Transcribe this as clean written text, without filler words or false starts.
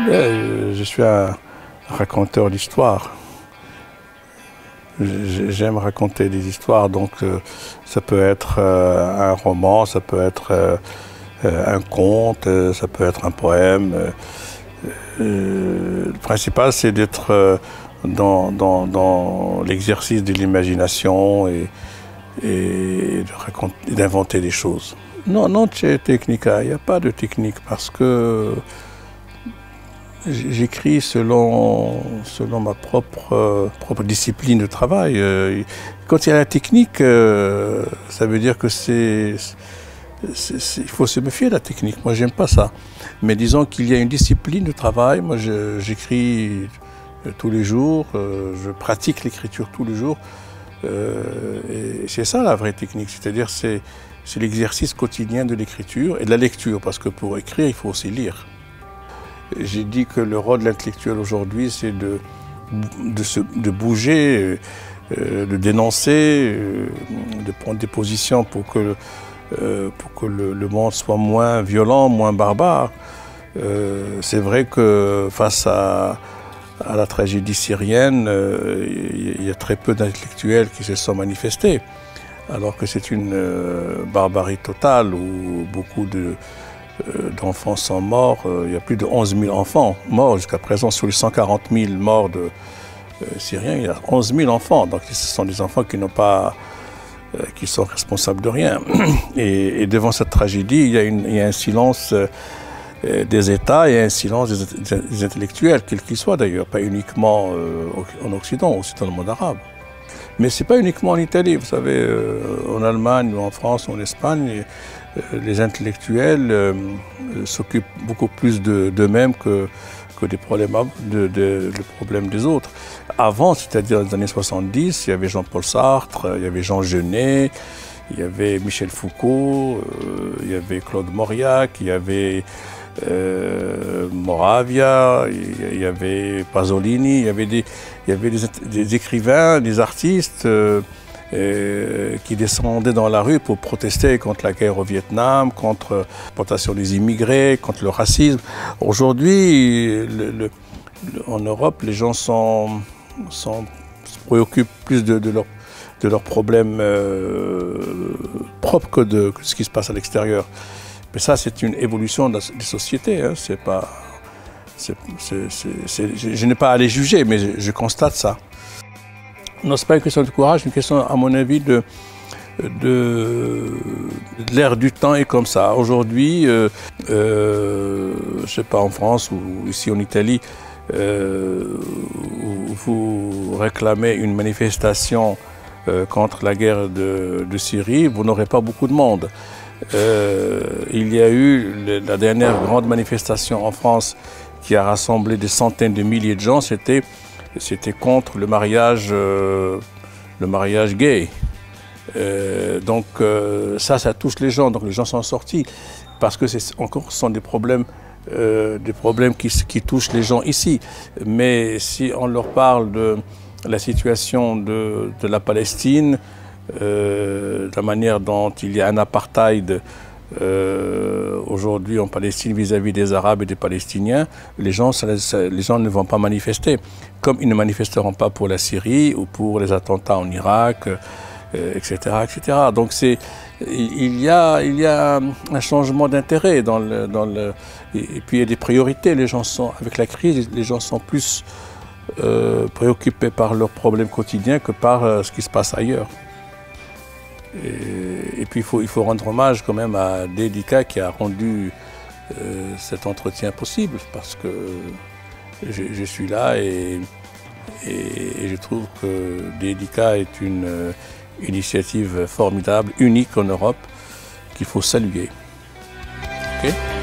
Je suis un raconteur d'histoires. J'aime raconter des histoires, donc ça peut être un roman, ça peut être un conte, ça peut être un poème. Le principal, c'est d'être dans l'exercice de l'imagination et d'inventer des choses. Non, non c'è tecnica, il n'y a pas de technique parce que j'écris selon ma propre discipline de travail. Quand il y a la technique, ça veut dire que il faut se méfier de la technique. Moi, j'aime pas ça. Mais disons qu'il y a une discipline de travail. Moi, j'écris tous les jours, je pratique l'écriture tous les jours. Et c'est ça la vraie technique, c'est-à-dire c'est l'exercice quotidien de l'écriture et de la lecture, parce que pour écrire, il faut aussi lire. J'ai dit que le rôle de l'intellectuel aujourd'hui, c'est de bouger, de dénoncer, de prendre des positions pour que le monde soit moins violent, moins barbare. C'est vrai que face à la tragédie syrienne, il y a très peu d'intellectuels qui se sont manifestés, alors que c'est une barbarie totale où beaucoup d'enfants sont morts. Il y a plus de 11 000 enfants morts jusqu'à présent. Sur les 140 000 morts de Syriens, il y a 11 000 enfants. Donc ce sont des enfants qui sont responsables de rien. Et devant cette tragédie, il y a un silence des États et un silence des intellectuels, quels qu'ils soient d'ailleurs, pas uniquement en Occident, aussi dans le monde arabe. Mais ce n'est pas uniquement en Italie, vous savez, en Allemagne ou en France ou en Espagne, les intellectuels s'occupent beaucoup plus d'eux-mêmes que des problèmes, le problème des autres. Avant, c'est-à-dire dans les années 70, il y avait Jean-Paul Sartre, il y avait Jean Genet, il y avait Michel Foucault, il y avait Claude Mauriac, il y avait Moravia, il y avait Pasolini, il y avait des écrivains, des artistes qui descendaient dans la rue pour protester contre la guerre au Vietnam, contre l'exploitation des immigrés, contre le racisme. Aujourd'hui, en Europe, les gens se préoccupent plus de leurs problèmes propres que de ce qui se passe à l'extérieur. Mais ça, c'est une évolution des sociétés. Hein. Je n'ai pas à les juger, mais je constate ça. Non, ce n'est pas une question de courage, une question, à mon avis, de l'ère du temps est comme ça. Aujourd'hui, je ne sais pas, en France ou ici en Italie, vous réclamez une manifestation contre la guerre de Syrie, vous n'aurez pas beaucoup de monde. Il y a eu la dernière grande manifestation en France qui a rassemblé des centaines de milliers de gens, c'était contre le mariage gay. Donc ça touche les gens, donc les gens sont sortis, parce que ce sont des problèmes qui touchent les gens ici. Mais si on leur parle de la situation de la Palestine, de la manière dont il y a un apartheid aujourd'hui en Palestine vis-à-vis des Arabes et des Palestiniens, les gens ne vont pas manifester, comme ils ne manifesteront pas pour la Syrie ou pour les attentats en Irak, etc., etc. Donc il y a un changement d'intérêt et puis il y a des priorités. Avec la crise, les gens sont plus préoccupés par leurs problèmes quotidiens que par ce qui se passe ailleurs. Et puis il faut rendre hommage quand même à Dédica qui a rendu cet entretien possible, parce que je suis là et je trouve que Dédica est une initiative formidable, unique en Europe, qu'il faut saluer. Okay?